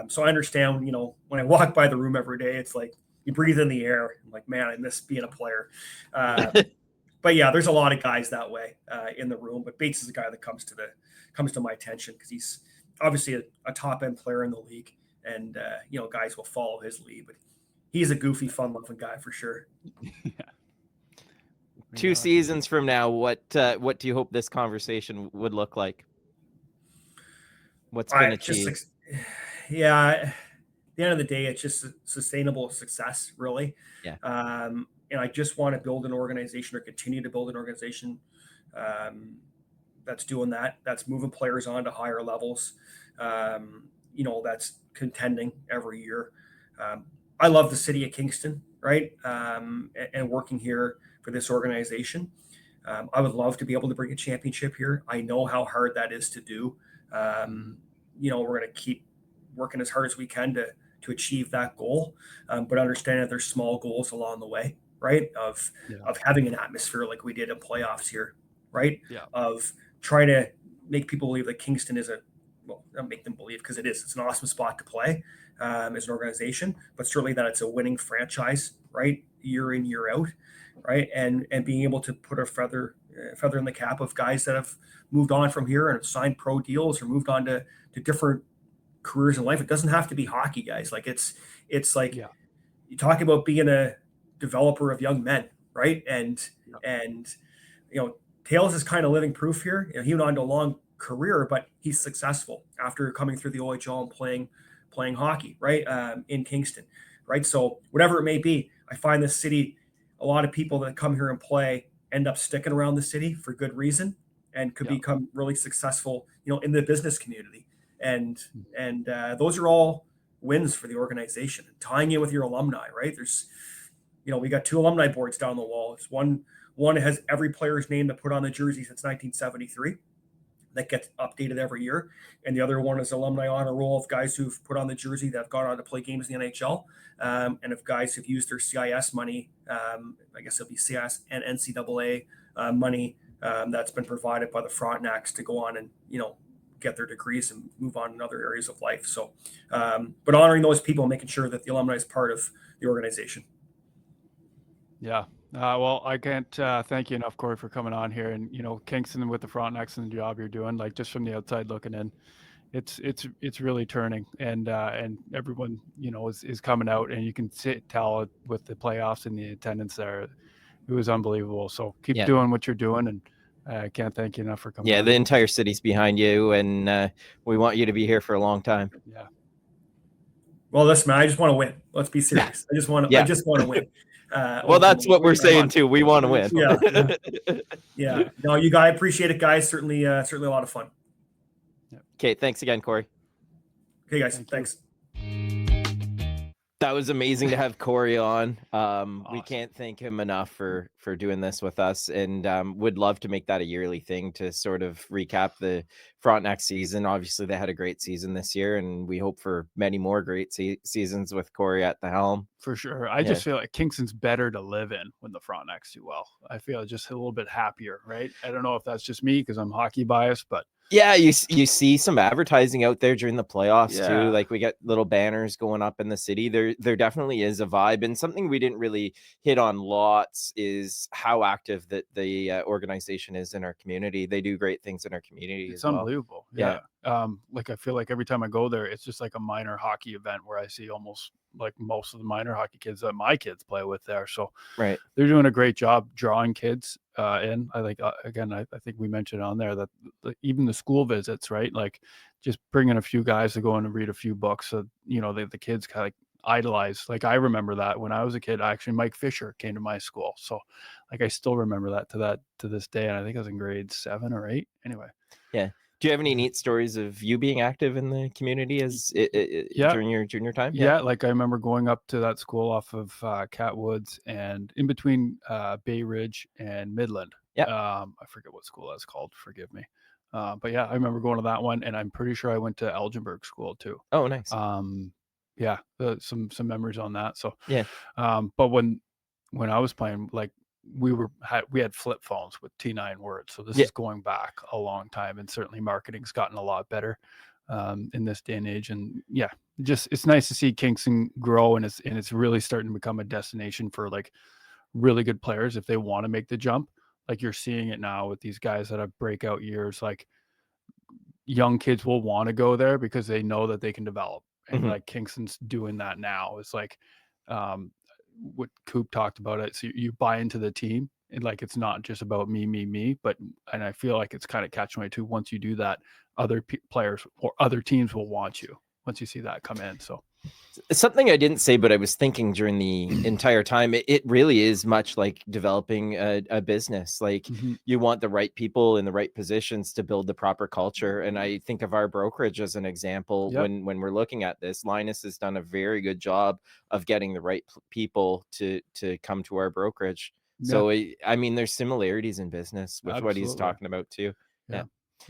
So I understand, when I walk by the room every day, it's like you breathe in the air. I'm like, man, I miss being a player. But yeah, there's a lot of guys that way in the room. But Bates is the guy that comes to my attention because he's obviously a top end player in the league, and guys will follow his lead. But he's a goofy, fun-loving guy for sure. Yeah. 2 seasons from now, what do you hope this conversation would look like? What's been achieved? the end of the day, it's just sustainable success, really. Yeah. And I just want to build an organization or continue to build an organization that's doing that, that's moving players on to higher levels, that's contending every year. I love the city of Kingston, right? And working here for this organization. I would love to be able to bring a championship here. I know how hard that is to do. We're going to keep working as hard as we can to achieve that goal, but understand that there's small goals along the way, right? Of having an atmosphere like we did in playoffs here, right? Yeah. Of trying to make people believe that Kingston is not make them believe, because it is. It's an awesome spot to play as an organization, but certainly that it's a winning franchise, right? Year in, year out, right? And being able to put a feather in the cap of guys that have moved on from here and have signed pro deals or moved on to different careers in life. It doesn't have to be hockey, guys. Like it's like you talk about being a developer of young men, right? And Tails is kind of living proof here. He went on to a long career, but he's successful after coming through the OHL and playing hockey, right? In Kingston, right? So whatever it may be, I find this city, a lot of people that come here and play end up sticking around the city for good reason and could become really successful, in the business community. And those are all wins for the organization. Tying in with your alumni, right? There's, we got 2 alumni boards down the wall. It's one has every player's name to put on the jersey since 1973. That gets updated every year. And the other one is alumni honor roll of guys who've put on the jersey that have gone on to play games in the NHL. And of guys who've used their CIS money, I guess it'll be CIS and NCAA money that's been provided by the Frontenacs to go on and, get their degrees and move on in other areas of life. So, but honoring those people, making sure that the alumni is part of the organization. Yeah. Well, I can't thank you enough, Kory, for coming on here. And Kingston with the Frontenacs and the job you're doing, like just from the outside looking in, it's really turning, and everyone is coming out, and you can tell with the playoffs and the attendance there, it was unbelievable. So keep doing what you're doing, and I can't thank you enough for coming. Yeah, the entire city's behind you, and we want you to be here for a long time. Yeah. Well, listen, man, I just want to win. Let's be serious. I just want to win. Well, that's what we're saying too. We want to win. Yeah. No, I appreciate it, guys. Certainly a lot of fun. Okay, thanks again, Kory. Okay, guys, thanks. That was amazing to have Kory on. Awesome. We can't thank him enough for doing this with us, and would love to make that a yearly thing to sort of recap the Frontenac season. Obviously, they had a great season this year, and we hope for many more great seasons with Kory at the helm. For sure. I just feel like Kingston's better to live in when the Frontenacs do well. I feel just a little bit happier, right? I don't know if that's just me because I'm hockey biased, but yeah, you see some advertising out there during the playoffs too. Like we got little banners going up in the city. There definitely is a vibe, and something we didn't really hit on lots is how active that the organization is in our community. They do great things in our community. It's unbelievable. Yeah. Like I feel like every time I go there, it's just like a minor hockey event where I see almost like most of the minor hockey kids that my kids play with there. So they're doing a great job drawing kids in. I like, again, I think we mentioned on there that even the school visits, right? Like just bringing a few guys to go in and read a few books. So, the kids kind of like idolize. Like I remember that when I was a kid, actually Mike Fisher came to my school. So like, I still remember that to this day. And I think I was in grade 7 or 8 anyway. Yeah. Do you have any neat stories of you being active in the community during your junior time? Yeah, like I remember going up to that school off of Cat Woods and in between Bay Ridge and Midland. Yeah. I forget what school that's called. Forgive me. But yeah, I remember going to that one, and I'm pretty sure I went to Elginburg School too. Oh, nice. Yeah, some memories on that. So yeah. But when I was playing, like we had flip phones with T9 words. So this is going back a long time, and certainly marketing's gotten a lot better in this day and age. And yeah, just it's nice to see Kingston grow, and it's really starting to become a destination for like really good players if they want to make the jump. Like you're seeing it now with these guys that have breakout years. Like young kids will want to go there because they know that they can develop, and like Kingston's doing that now. It's like what Coop talked about it. So you buy into the team, and like it's not just about me, but and I feel like it's kind of catch-22. Once you do that, other players or other teams will want you once you see that come in. So Something I didn't say, but I was thinking during the entire time, it really is much like developing a business. Like you want the right people in the right positions to build the proper culture. And I think of our brokerage as an example. Yep. When we're looking at this, Linus has done a very good job of getting the right people to come to our brokerage. Yeah. So I mean, there's similarities in business with what he's Absolutely. talking about too. Yeah.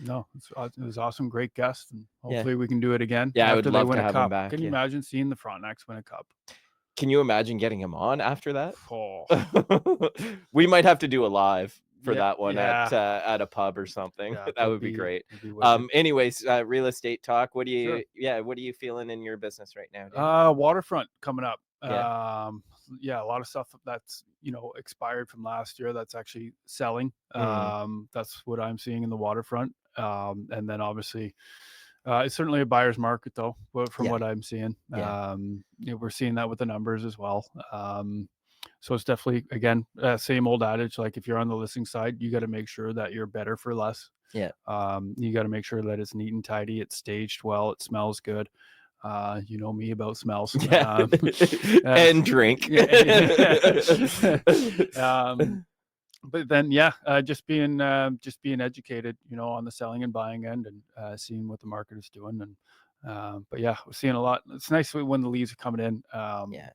No, it was awesome. Great guest. And Yeah. hopefully we can do it again. Yeah, I after would they love win to a have him cup. back, Can you yeah. imagine seeing the Frontenacs win a cup? Can you imagine getting him on after that? Oh, We might have to do a live for Yeah, that one yeah. at a pub or something. Yeah, That that'd would be great. that'd be wicked. Anyways, real estate talk. What do Sure. you what are you feeling in your business right now, Dan? Waterfront coming up. Yeah. Yeah, a lot of stuff that's expired from last year that's actually selling. That's what I'm seeing in the waterfront. And then obviously it's certainly a buyer's market though, from Yeah. what I'm seeing. Yeah. We're seeing that with the numbers as well. So it's definitely, again, same old adage, like if you're on the listing side, you got to make sure that you're better for less. Yeah. You got to make sure that it's neat and tidy, it's staged well, it smells good. You know me about smells. Yeah. And drink. But then, just being educated, on the selling and buying end, and seeing what the market is doing. And but yeah, we're seeing a lot. It's nice when the leaves are coming in.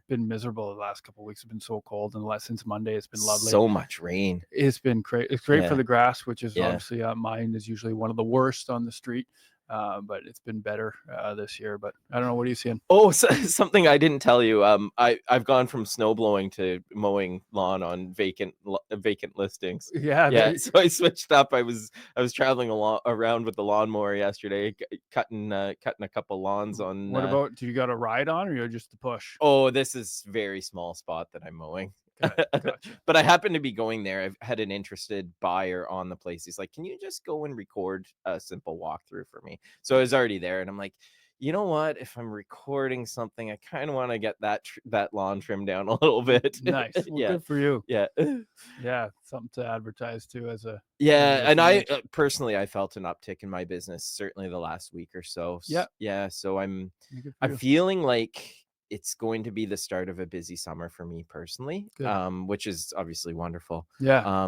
Been miserable the last couple of weeks. It's been so cold, and since Monday, it's been lovely. So much rain. It's been great. It's great for the grass, which is Yeah. obviously mine is usually one of the worst on the street. But it's been better this year. But I don't know. What are you seeing? Oh, something I didn't tell you. I've gone from snow blowing to mowing lawn on vacant listings. Yeah. So I switched up. I was traveling around with the lawnmower yesterday, cutting a couple lawns on. What about? Do you got a ride on, or you're just a push? Oh, this is very small spot that I'm mowing. Okay, gotcha. But I happened to be going there. I've had an interested buyer on the place. He's like, "Can you just go and record a simple walkthrough for me?" So I was already there, and I'm like, you know what? If I'm recording something, I kind of want to get that lawn trimmed down a little bit. Nice. Well, Yeah. Good for you. Yeah. Yeah. Something to advertise to as a. Yeah. And I personally, I felt an uptick in my business, certainly the last week or so. Yeah. Yeah. So I'm you. feeling like it's going to be the start of a busy summer for me personally, Good. which is obviously wonderful. Yeah.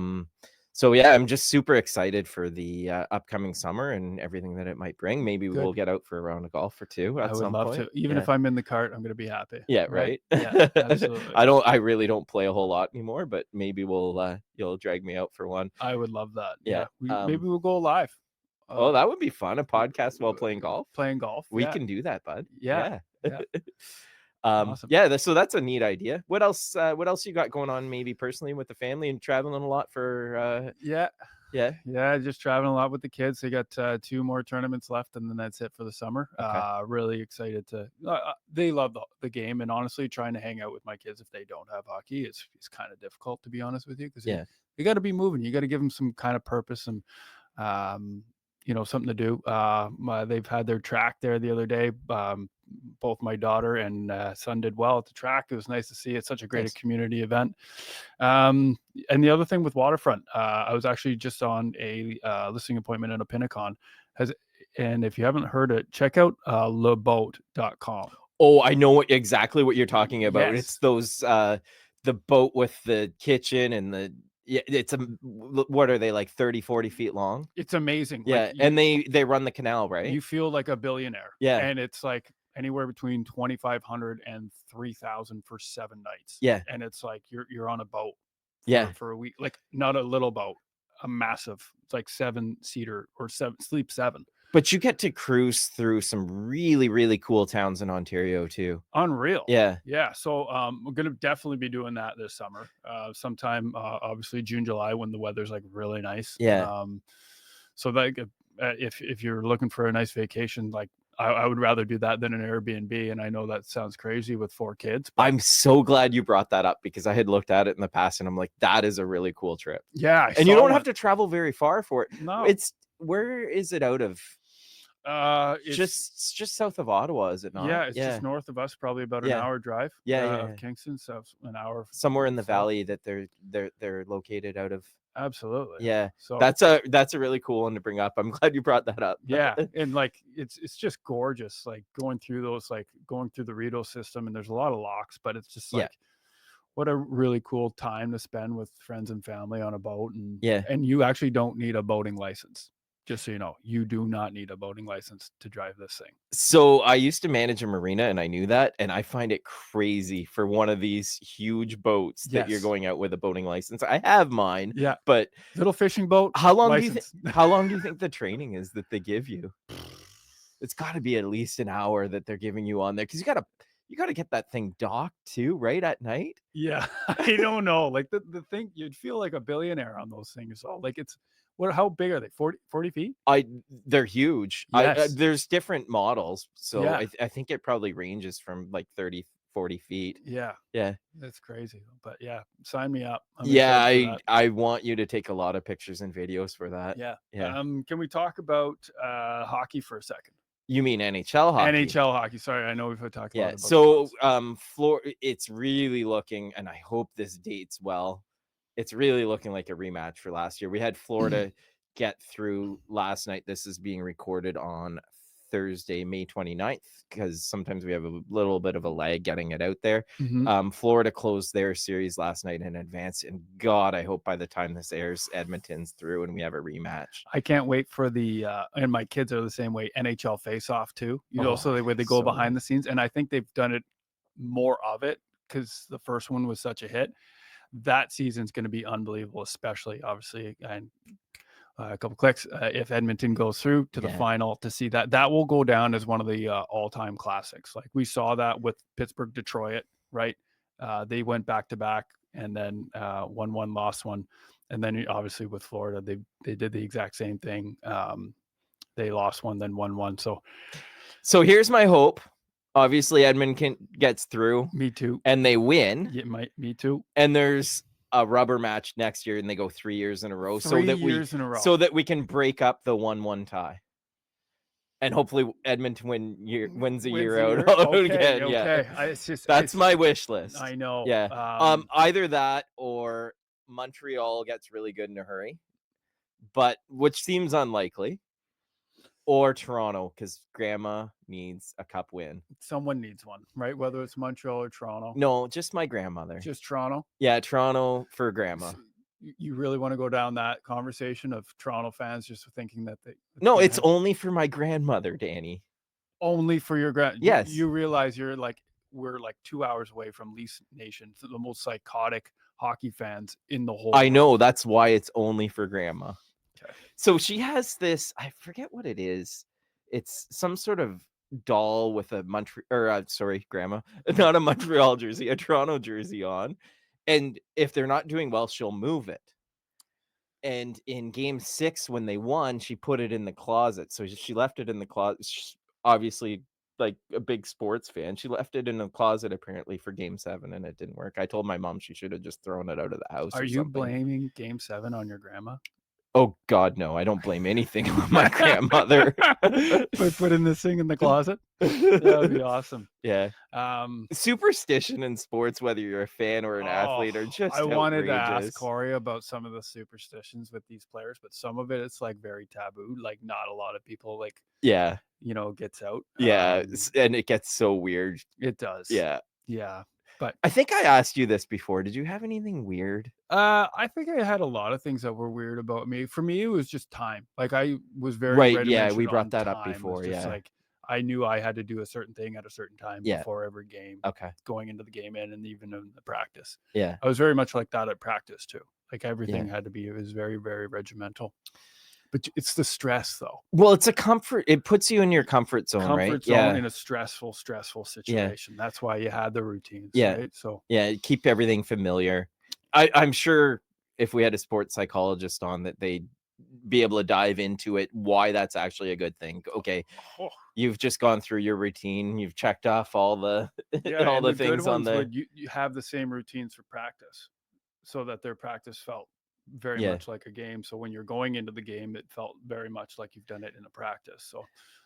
So yeah, I'm just super excited for the upcoming summer and everything that it might bring. Maybe we'll get out for a round of golf or two at some point. I would love to. Even if I'm in the cart, I'm going to be happy. Yeah, right. Yeah, absolutely. I really don't play a whole lot anymore, but maybe you'll drag me out for one. I would love that. Yeah. Maybe we'll go live. Oh, that would be fun. A podcast while playing golf. We can do that, bud. Yeah. Awesome. Yeah, so that's a neat idea. What else you got going on, maybe personally with the family and traveling a lot for Yeah, just traveling a lot with the kids. They got 2 more tournaments left, and then that's it for the summer. Okay. Really excited to they love the game, and honestly trying to hang out with my kids if they don't have hockey is kind of difficult, to be honest with you, because you got to be moving. You got to give them some kind of purpose and something to do. They've had their track there the other day. Both my daughter and son did well at the track. It was nice to see. It's such a great community event. And the other thing with Waterfront, I was actually just on a listing appointment in a Pinnacon. And if you haven't heard it, check out leboat.com. Oh, I know exactly what you're talking about. Yes. It's those the boat with the kitchen and it's what are they, like 30-40 feet long? It's amazing. Yeah. Like, and they run the canal, right? You feel like a billionaire. Yeah. And it's like anywhere between 2,500 and 3,000 for 7 nights. Yeah. And it's like you're on a boat for a week, like not a little boat, a massive, it's like 7-seater or sleep 7. But you get to cruise through some really, really cool towns in Ontario too. Unreal. Yeah. Yeah. So we're going to definitely be doing that this summer. Sometime, obviously June, July, when the weather's like really nice. Yeah. So like if you're looking for a nice vacation, like I would rather do that than an Airbnb. And I know that sounds crazy with 4 kids. But I'm so glad you brought that up, because I had looked at it in the past and I'm like, that is a really cool trip. Yeah. And you don't have to travel very far for it. No. Where is it out of? It's just south of Ottawa, is it not? yeah, it's just north of us, probably about an Yeah. hour drive. Yeah. Kingston, so an hour Somewhere in the south. valley that they're located out of. Absolutely. Yeah. So That's a really cool one to bring up. I'm glad you brought that up. yeah, and like it's just gorgeous, like going through the Rideau system, and there's a lot of locks, but it's just Yeah. like what a really cool time to spend with friends and family on a boat. And Yeah. and you actually don't need a boating license. Just so you know, you do not need a boating license to drive this thing. So I used to manage a marina, and I knew that, and I find it crazy for one of these huge boats that you're Yes. going out with a boating license. I have mine, Yeah, but little fishing boat. how long do you license. how long do you think the training is that they give you? It's got to be at least an hour that they're giving you on there, because you gotta get that thing docked too, right, at night. Yeah, I don't know. Like the thing, you'd feel like a billionaire on those things. All like it's how big are they? 40 feet? They're huge. Yes. There's different models, so Yeah. I think it probably ranges from like 30, 40 feet. Yeah, Yeah. that's crazy. But yeah, sign me up. I'm Yeah, excited for that. I want you to take a lot of pictures and videos for that. Yeah. Yeah. Can we talk about hockey for a second? You mean NHL hockey? NHL hockey. Sorry, I know we've talked a lot Yeah. about So sports. it's really looking, and I hope this dates well. It's really looking like a rematch for last year. We had Florida get through last night. This is being recorded on Thursday, May 29th, because sometimes we have a little bit of a lag getting it out there. Mhm. Florida closed their series last night in advance, and God, I hope by the time this airs, Edmonton's through and we have a rematch. I can't wait for the and my kids are the same way, NHL face-off too. You know, so they go so behind the scenes, and I think they've done it more of it because the first one was such a hit. That season's going to be unbelievable, especially obviously, and a couple clicks if Edmonton goes through to the final. To see that will go down as one of the all-time classics. Like we saw that with Pittsburgh, Detroit, right? They went back to back and then won one, lost one, and then obviously with Florida, they did the exact same thing. They lost one, then won one. So here's my hope. Obviously, Edmonton gets through. Me too. And they win. Yeah, me too. And there's a rubber match next year, and they go 3 years in a row. So that we can break up the 1-1 tie. And hopefully Edmonton wins a year out again. Okay. Yeah. That's my wish list. I know. Yeah. Either that or Montreal gets really good in a hurry, but which seems unlikely. Or Toronto, because Grandma needs a cup win. Someone needs one, right? Whether it's Montreal or Toronto. No, just my grandmother. Just Toronto? Yeah, Toronto for Grandma. You really want to go down that conversation of Toronto fans just thinking that they... No, it's only for my grandmother, Danny. Only for your Yes. You realize we're like 2 hours away from Leafs Nation, the most psychotic hockey fans in the whole I know, that's why it's only for Grandma. Okay. So she has this, I forget what it is. It's some sort of doll with a Grandma, not a Montreal jersey, a Toronto jersey on. And if they're not doing well, she'll move it. And in game 6, when they won, she put it in the closet. So she left it in the closet. She's obviously like a big sports fan. She left it in the closet apparently for game 7, and it didn't work. I told my mom she should have just thrown it out of the house. Are you blaming game 7 on your grandma? Oh God, no! I don't blame anything on my grandmother. Putting this thing in the closet. That would be awesome. Yeah. Superstition in sports, whether you're a fan or an athlete, are just outrageous. Wanted to ask Kory about some of the superstitions with these players, but some of it's like very taboo. Like not a lot of people gets out. Yeah, and it gets so weird. It does. Yeah. But I think I asked you this before. Did you have anything weird? I think I had a lot of things that were weird about me. For me, it was just time. Like I was very right. Yeah, we brought that up before. Yeah, like I knew I had to do a certain thing at a certain time before every game. Okay, going into the game and even in the practice. Yeah, I was very much like that at practice too. Like everything had to be. It was very, very regimental. But it's the stress, though. Well, it's a comfort. It puts you in your comfort zone, right? Comfort zone in a stressful situation. Yeah. That's why you had the routines. Yeah. Right? So keep everything familiar. I'm sure if we had a sports psychologist on, that they'd be able to dive into it, why that's actually a good thing. Okay, you've just gone through your routine. You've checked off all the all the things on the. You have the same routines for practice, so that their practice felt very Yeah. much like a game. So when you're going into the game, it felt very much like you've done it in a practice. So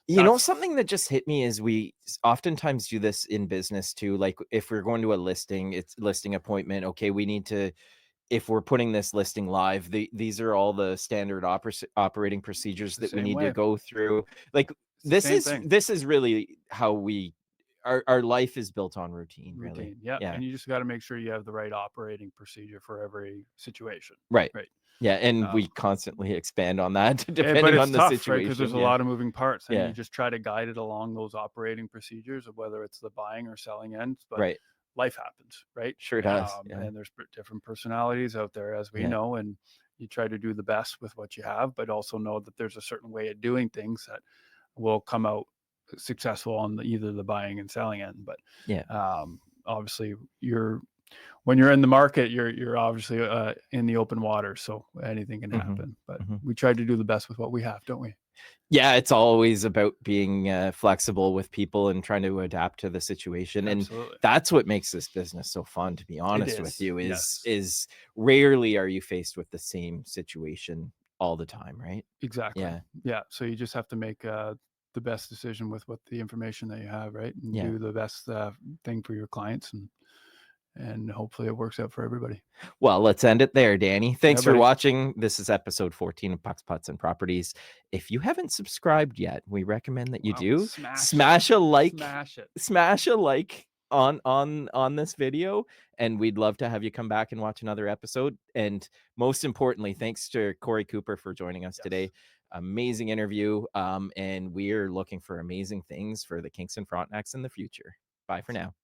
You know, that's something that just hit me is we oftentimes do this in business too. Like if we're going to a listing, it's listing appointment. Okay, we need to, if we're putting this listing live, these are all the standard operating procedures the that we same need to way. go through. Like It's the same thing. this is really how our life is built on routine, really. Routine. Yeah. Yeah. And you just got to make sure you have the right operating procedure for every situation. Right. Right. Yeah, and we Um, constantly expand on that but depending it's on the tough, right? Because there's situation. a Yeah. lot of moving parts, and Yeah. you just try to guide it along those operating procedures of whether it's the buying or selling ends. But Right. life happens, right? Sure does. Yeah. And there's different personalities out there, as we Yeah. know, and you try to do the best with what you have, but also know that there's a certain way of doing things that will come out successful on either the buying and selling end. But Yeah. obviously, when you're in the market, you're obviously in the open water, so anything can Mhm. happen. But Mhm. we try to do the best with what we have, don't we? Yeah, it's always about being flexible with people and trying to adapt to the situation. And Absolutely. that's what makes this business so fun, to be honest with is, you, yes. is rarely are you faced with the same situation all the time, right? Exactly. Yeah. Yeah. So you just have to make the best decision with what the information that you have, right? And Yeah. do the best thing for your clients, and hopefully it works out for everybody. Well, let's end it there, Danny. Thanks for buddy. watching. This is episode 14 of Pucks, Putts, and Properties. If you haven't subscribed yet, we recommend that you Wow, do. smash a like. Smash it. Smash a like on this video, and we'd love to have you come back and watch another episode. And most importantly, thanks to Kory Cooper for joining us today. Amazing interview. And we're looking for amazing things for the Kingston Frontenacs in the future. Bye for now.